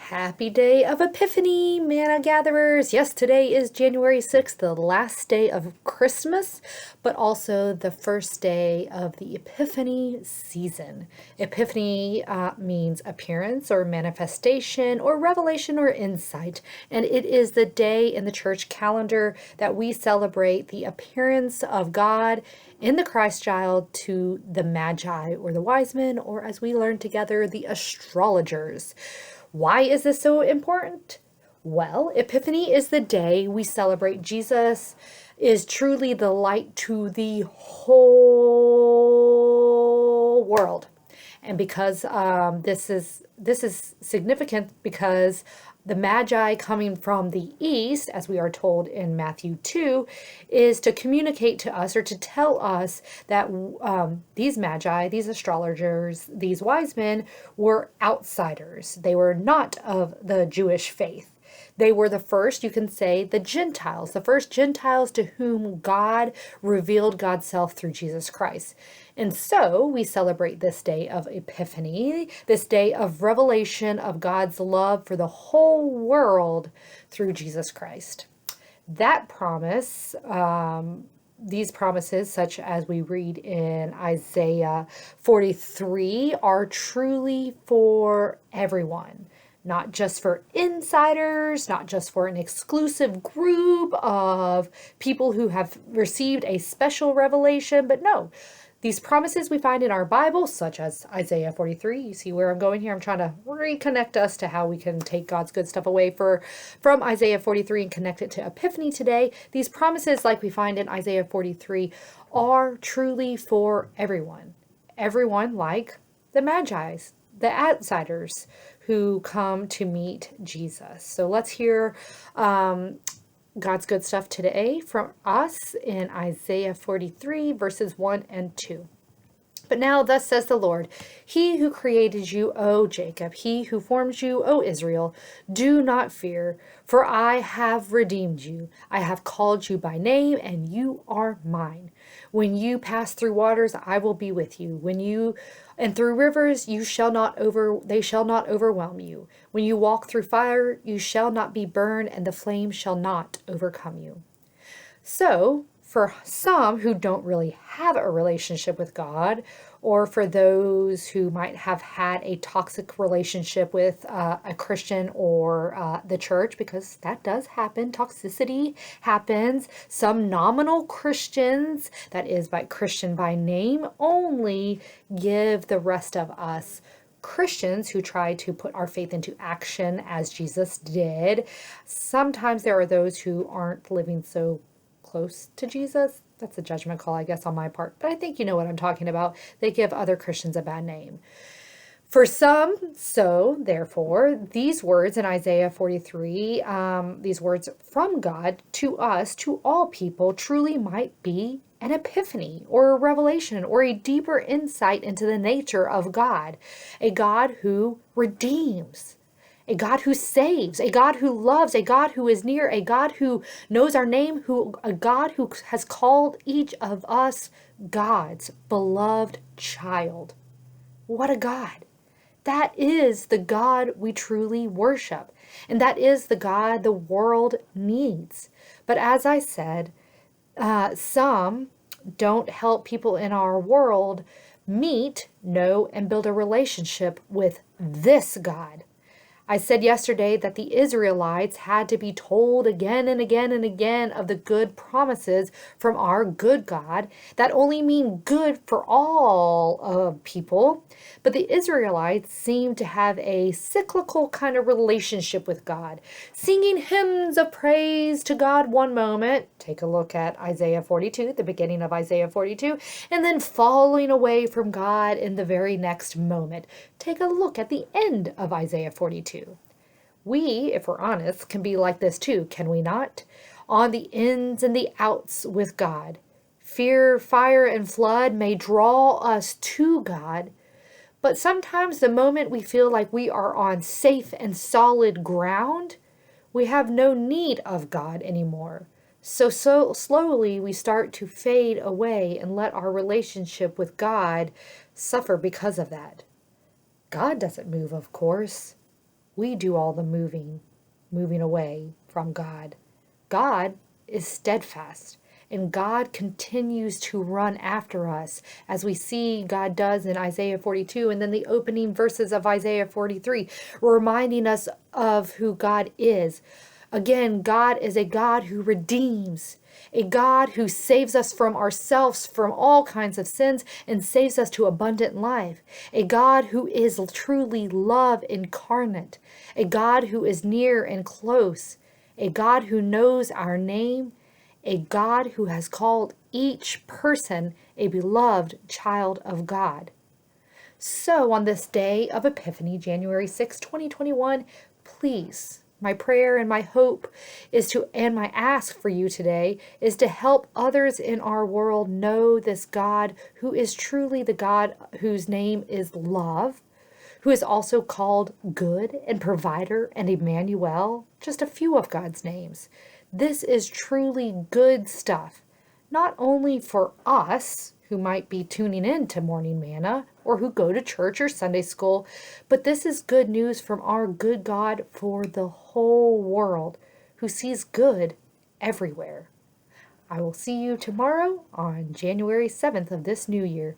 Happy day of Epiphany, manna gatherers. Yes, today is January 6th, the last day of Christmas, but also the first day of the Epiphany season. Epiphany means appearance or manifestation or revelation or insight, and it is the day in the church calendar that we celebrate the appearance of God in the Christ child to the Magi or the wise men, or as we learned together, the astrologers. Why is this so important? Well, Epiphany is the day we celebrate Jesus is truly the light to the whole world. And because this is significant because the Magi coming from the east, as we are told in Matthew 2, is to communicate to us or to tell us that these Magi, these astrologers, these wise men were outsiders. They were not of the Jewish faith. They were the first, you can say, the Gentiles, the first Gentiles to whom God revealed God's self through Jesus Christ. And so we celebrate this day of Epiphany, this day of revelation of God's love for the whole world through Jesus Christ. That promise, these promises, such as we read in Isaiah 43, are truly for everyone. Not just for insiders, not just for an exclusive group of people who have received a special revelation, but no, these promises we find in our Bible, such as Isaiah 43, you see where I'm going here? I'm trying to reconnect us to how we can take God's good stuff away from Isaiah 43 and connect it to Epiphany today. These promises, like we find in Isaiah 43, are truly for everyone. Everyone like the Magi's, the outsiders who come to meet Jesus. So let's hear God's good stuff today from us in Isaiah 43, verses 1 and 2. But now thus says the Lord, He who created you, O Jacob, He who formed you, O Israel, do not fear, for I have redeemed you. I have called you by name, and you are mine. When you pass through waters, I will be with you. And through rivers, they shall not overwhelm you. When you walk through fire, you shall not be burned, and the flame shall not overcome you. So, for some who don't really have a relationship with God, or for those who might have had a toxic relationship with a Christian or the church, because that does happen, toxicity happens. Some nominal Christians, that is by Christian by name, only give the rest of us Christians who try to put our faith into action as Jesus did. Sometimes there are those who aren't living so close to Jesus. That's a judgment call, I guess, on my part. But I think you know what I'm talking about. They give other Christians a bad name. For some, so therefore, these words in Isaiah 43, these words from God to us, to all people, truly might be an epiphany or a revelation or a deeper insight into the nature of God, a God who redeems, a God who saves, a God who loves, a God who is near, a God who knows our name, a God who has called each of us God's beloved child. What a God. That is the God we truly worship. And that is the God the world needs. But as I said, some don't help people in our world meet, know, and build a relationship with this God. I said yesterday that the Israelites had to be told again and again and again of the good promises from our good God that only mean good for all people. But the Israelites seem to have a cyclical kind of relationship with God, singing hymns of praise to God one moment. Take a look at Isaiah 42, the beginning of Isaiah 42, and then falling away from God in the very next moment. Take a look at the end of Isaiah 42. We, if we're honest, can be like this too, can we not? On the ins and the outs with God. Fear, fire, and flood may draw us to God, but sometimes the moment we feel like we are on safe and solid ground, we have no need of God anymore. So slowly we start to fade away and let our relationship with God suffer because of that. God doesn't move, of course. We do all the moving away from God. God is steadfast, and God continues to run after us, as we see God does in Isaiah 42 and then the opening verses of Isaiah 43, reminding us of who God is. Again, God is a God who redeems, a God who saves us from ourselves, from all kinds of sins, and saves us to abundant life. A God who is truly love incarnate, a God who is near and close, a God who knows our name, a God who has called each person a beloved child of God. So, on this day of Epiphany, January 6, 2021, please, my prayer and my hope is to, and my ask for you today, is to help others in our world know this God who is truly the God whose name is love, who is also called good and provider and Emmanuel, just a few of God's names. This is truly good stuff, not only for us who might be tuning in to Morning Manna or who go to church or Sunday school, but this is good news from our good God for the whole world, who sees good everywhere. I will see you tomorrow on January 7th of this new year.